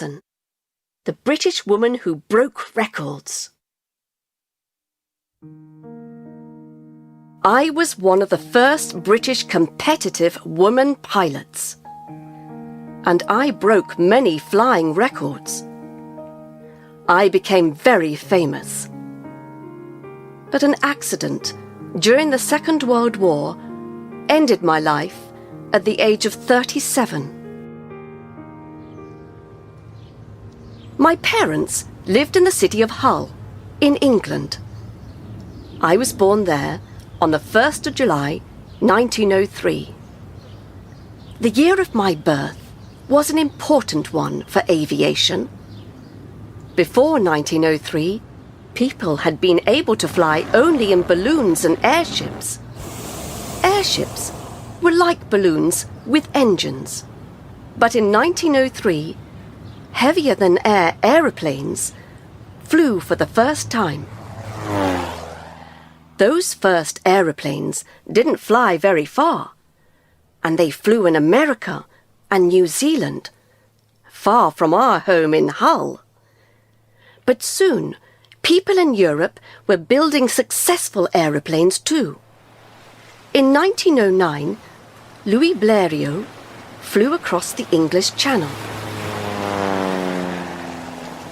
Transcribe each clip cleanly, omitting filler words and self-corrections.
Mollison, the British woman who broke records. I was one of the first British competitive woman pilots, and I broke many flying records. I became very famous. But an accident during the Second World War ended my life at the age of 37. My parents lived in the city of Hull, in England. I was born there on the 1st of July, 1903. The year of my birth was an important one for aviation. Before 1903, people had been able to fly only in balloons and airships. Airships were like balloons with engines. But in 1903, heavier-than-air aeroplanes flew for the first time. Those first aeroplanes didn't fly very far, and they flew in America and New Zealand, far from our home in Hull. But soon, people in Europe were building successful aeroplanes too. In 1909, Louis Blériot flew across the English Channel.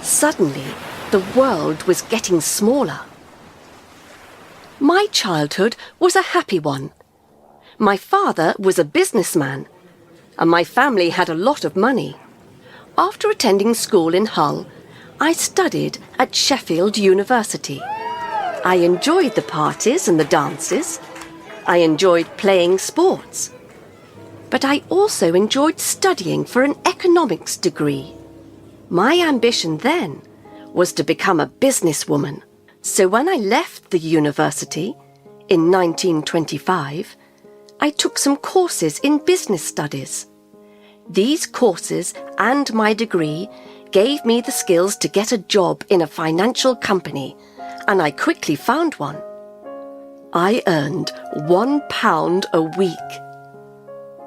Suddenly, the world was getting smaller. My childhood was a happy one. My father was a businessman, and my family had a lot of money. After attending school in Hull, I studied at Sheffield University. I enjoyed the parties and the dances. I enjoyed playing sports. But I also enjoyed studying for an economics degree. My ambition then was to become a businesswoman. So when I left the university in 1925, I took some courses in business studies. These courses and my degree gave me the skills to get a job in a financial company, and I quickly found one. I earned £1 a week.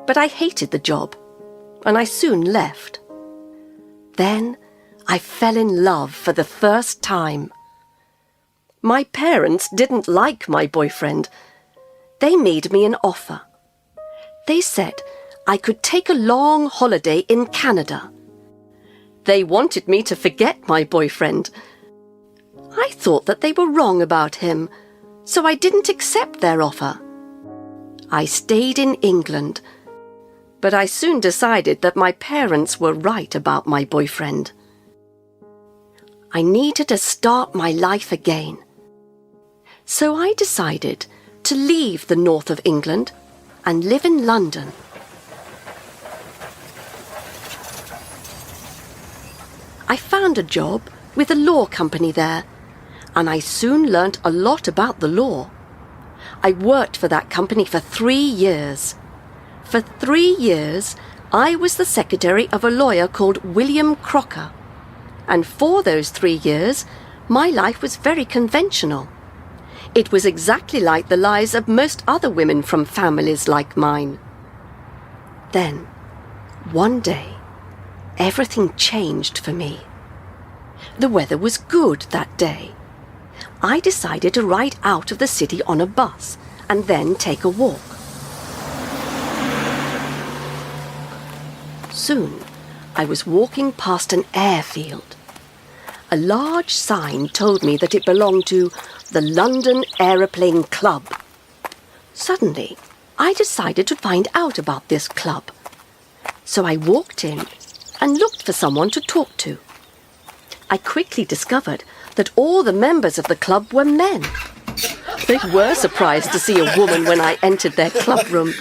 But I hated the job, and I soon left. Then I fell in love for the first time. My parents didn't like my boyfriend. They made me an offer. They said I could take a long holiday in Canada. They wanted me to forget my boyfriend. I thought that they were wrong about him, so I didn't accept their offer. I stayed in England, but I soon decided that my parents were right about my boyfriend. I needed to start my life again. So I decided to leave the north of England and live in London. I found a job with a law company there, and I soon learnt a lot about the law. I worked for that company for 3 years. For 3 years, I was the secretary of a lawyer called William Crocker. And for those 3 years, my life was very conventional. It was exactly like the lives of most other women from families like mine. Then, one day, everything changed for me. The weather was good that day. I decided to ride out of the city on a bus and then take a walk. Soon, I was walking past an airfield. A large sign told me that it belonged to the London Aeroplane Club. Suddenly, I decided to find out about this club. So I walked in and looked for someone to talk to. I quickly discovered that all the members of the club were men. They were surprised to see a woman when I entered their club room.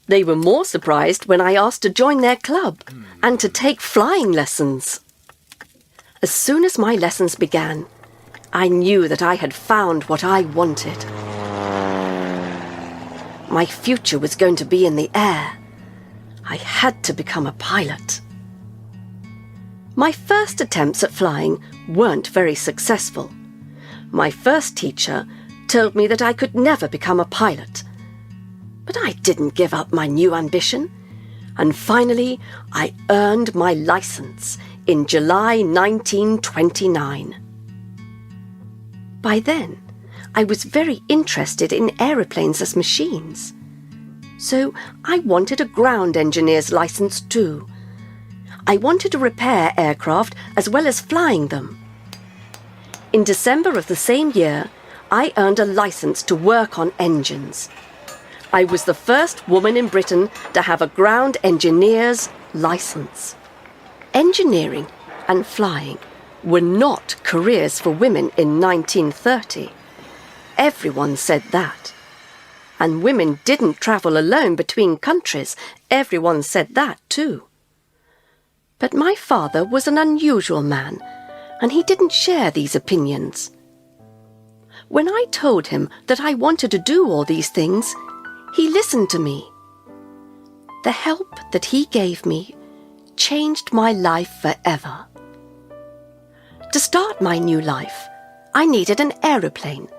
They were more surprised when I asked to join their club and to take flying lessons. As soon as my lessons began, I knew that I had found what I wanted. My future was going to be in the air. I had to become a pilot. My first attempts at flying weren't very successful. My first teacher told me that I could never become a pilot. But I didn't give up my new ambition, and finally I earned my license in July 1929. By then, I was very interested in aeroplanes as machines. So I wanted a ground engineer's license too. I wanted to repair aircraft as well as flying them. In December of the same year, I earned a license to work on engines. I was the first woman in Britain to have a ground engineer's license. Engineering and flying were not careers for women in 1930. Everyone said that. And women didn't travel alone between countries. Everyone said that too. But my father was an unusual man, and he didn't share these opinions. When I told him that I wanted to do all these things, he listened to me. The help that he gave me changed my life forever. To start my new life, I needed an aeroplane.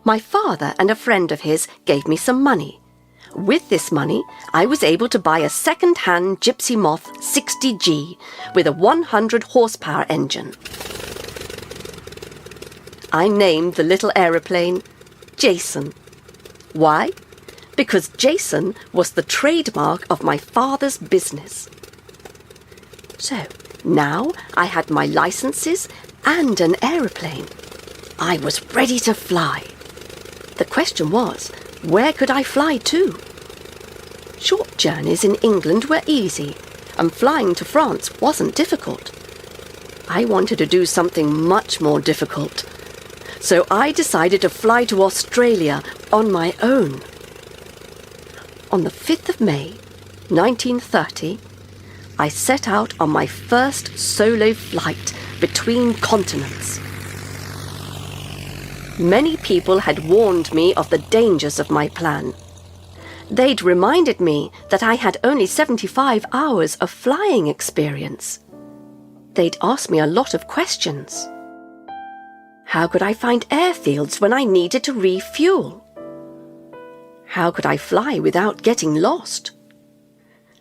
My father and a friend of his gave me some money. With this money, I was able to buy a second-hand Gypsy Moth 60G with a 100 horsepower engine. I named the little aeroplane Jason. Why? Because Jason was the trademark of my father's business. So, now I had my licenses and an aeroplane. I was ready to fly. The question was, where could I fly to? Short journeys in England were easy, and flying to France wasn't difficult. I wanted to do something much more difficult. So I decided to fly to Australia on my own. On the 5th of May, 1930, I set out on my first solo flight between continents. Many people had warned me of the dangers of my plan. They'd reminded me that I had only 75 hours of flying experience. They'd asked me a lot of questions. How could I find airfields when I needed to refuel? How could I fly without getting lost?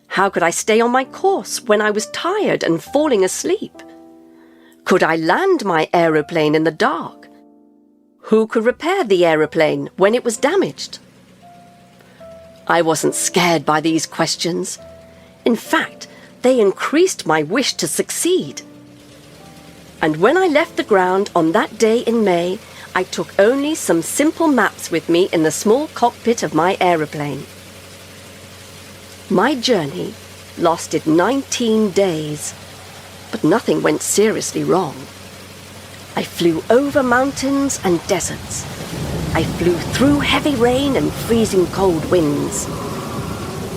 How could I stay on my course when I was tired and falling asleep? Could I land my aeroplane in the dark? Who could repair the aeroplane when it was damaged? I wasn't scared by these questions. In fact, they increased my wish to succeed. And when I left the ground on that day in May, I took only some simple maps with me in the small cockpit of my aeroplane. My journey lasted 19 days, but nothing went seriously wrong. I flew over mountains and deserts. I flew through heavy rain and freezing cold winds.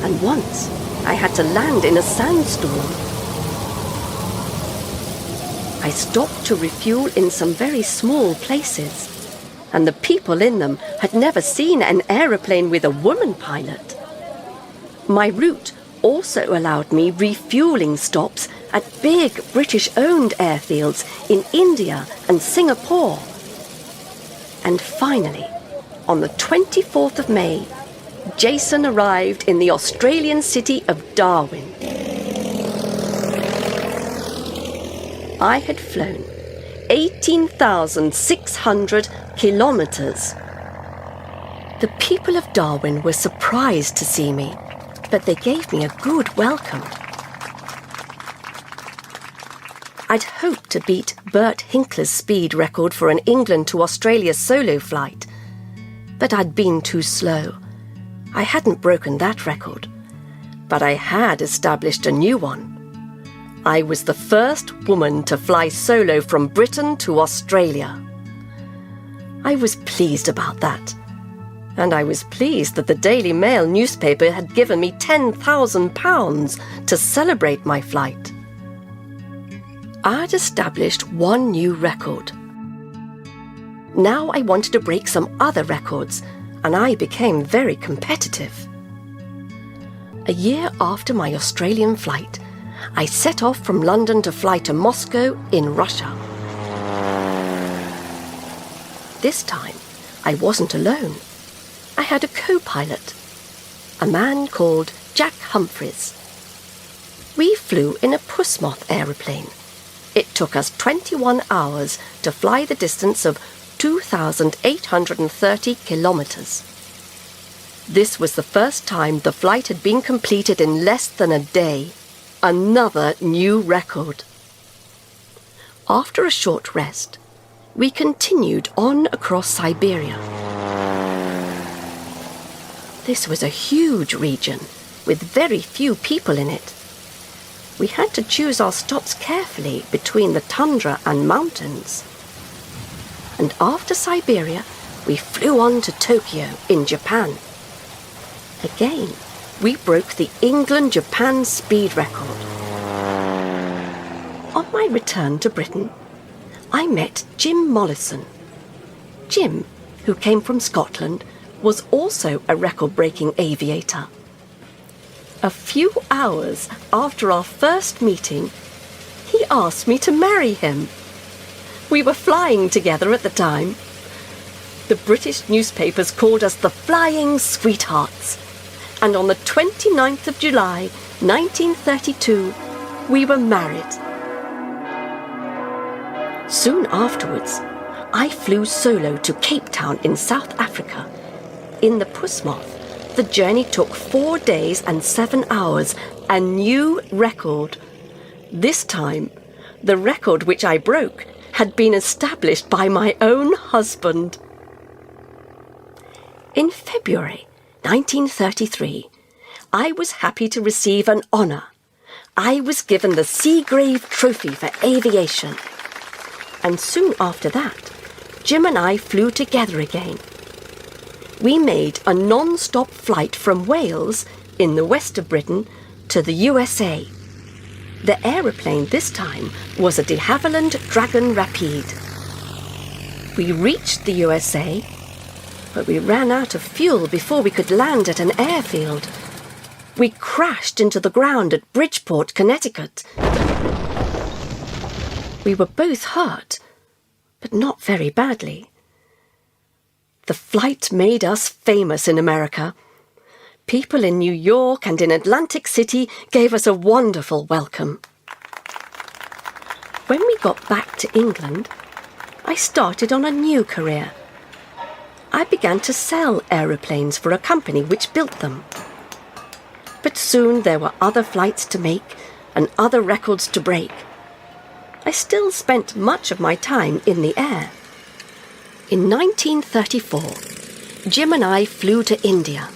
And once I had to land in a sandstorm. I stopped to refuel in some very small places, and the people in them had never seen an aeroplane with a woman pilot. My route also allowed me refueling stops at big British-owned airfields in India and Singapore. And finally, on the 24th of May, Jason arrived in the Australian city of Darwin. I had flown 18,600 kilometers. The people of Darwin were surprised to see me, but they gave me a good welcome. I'd hoped to beat Bert Hinkler's speed record for an England to Australia solo flight, but I'd been too slow. I hadn't broken that record, but I had established a new one. I was the first woman to fly solo from Britain to Australia. I was pleased about that, and I was pleased that the Daily Mail newspaper had given me £10,000 to celebrate my flight. I'd established one new record. Now I wanted to break some other records, and I became very competitive. A year after my Australian flight, I set off from London to fly to Moscow in Russia. This time, I wasn't alone. I had a co-pilot, a man called Jack Humphreys. We flew in a pussmoth aeroplane. It took us 21 hours to fly the distance of 2,830 kilometres. This was the first time the flight had been completed in less than a day. Another new record. After a short rest, we continued on across Siberia. This was a huge region with very few people in it. We had to choose our stops carefully between the tundra and mountains. And after Siberia, we flew on to Tokyo in Japan. Again, we broke the England-Japan speed record. On my return to Britain, I met Jim Mollison. Jim, who came from Scotland, was also a record-breaking aviator. A few hours after our first meeting, he asked me to marry him. We were flying together at the time. The British newspapers called us the Flying Sweethearts. And on the 29th of July, 1932, we were married. Soon afterwards, I flew solo to Cape Town in South Africa. In the Pussmoth, the journey took 4 days and 7 hours, a new record. This time, the record which I broke had been established by my own husband. In February 1933, I was happy to receive an honour. I was given the Seagrave Trophy for aviation. And soon after that, Jim and I flew together again. We made a non-stop flight from Wales, in the west of Britain, to the USA. The aeroplane this time was a de Havilland Dragon Rapide. We reached the USA, but we ran out of fuel before we could land at an airfield. We crashed into the ground at Bridgeport, Connecticut. We were both hurt, but not very badly. The flight made us famous in America. People in New York and in Atlantic City gave us a wonderful welcome. When we got back to England, I started on a new career. I began to sell aeroplanes for a company which built them. But soon there were other flights to make and other records to break. I still spent much of my time in the air. In 1934, Jim and I flew to India.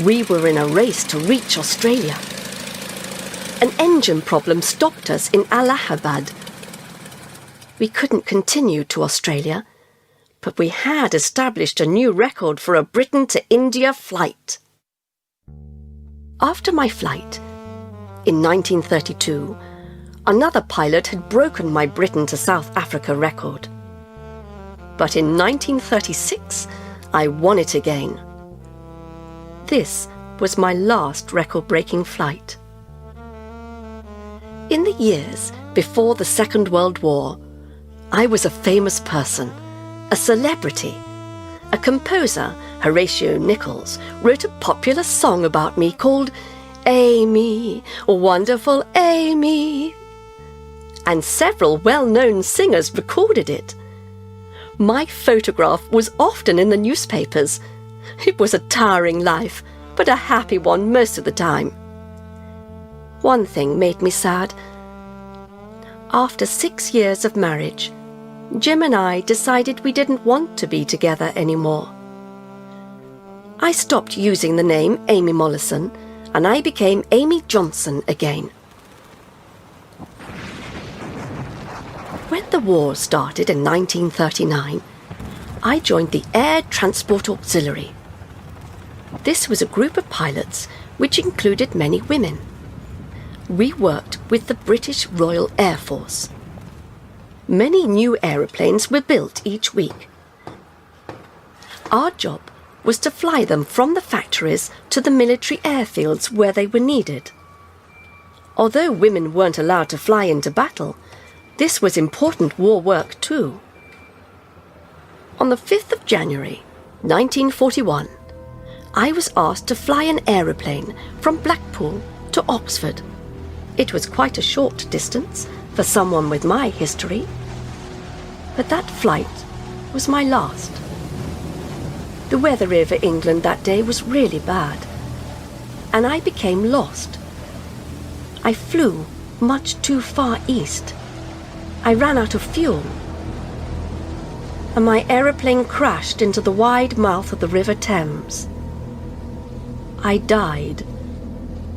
We were in a race to reach Australia. An engine problem stopped us in Allahabad. We couldn't continue to Australia, but we had established a new record for a Britain to India flight. After my flight, in 1932, another pilot had broken my Britain to South Africa record. But in 1936, I won it again. This was my last record-breaking flight. In the years before the Second World War, I was a famous person, a celebrity. A composer, Horatio Nichols, wrote a popular song about me called Amy, Wonderful Amy. And several well-known singers recorded it. My photograph was often in the newspapers. It was a tiring life, but a happy one most of the time. One thing made me sad. After 6 years of marriage, Jim and I decided we didn't want to be together anymore. I stopped using the name Amy Mollison, and I became Amy Johnson again. When the war started in 1939, I joined the Air Transport Auxiliary. This was a group of pilots which included many women. We worked with the British Royal Air Force. Many new aeroplanes were built each week. Our job was to fly them from the factories to the military airfields where they were needed. Although women weren't allowed to fly into battle, this was important war work too. On the 5th of January, 1941, I was asked to fly an aeroplane from Blackpool to Oxford. It was quite a short distance for someone with my history. But that flight was my last. The weather over England that day was really bad, and I became lost. I flew much too far east. I ran out of fuel, and my aeroplane crashed into the wide mouth of the River Thames. I died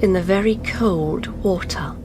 in the very cold water.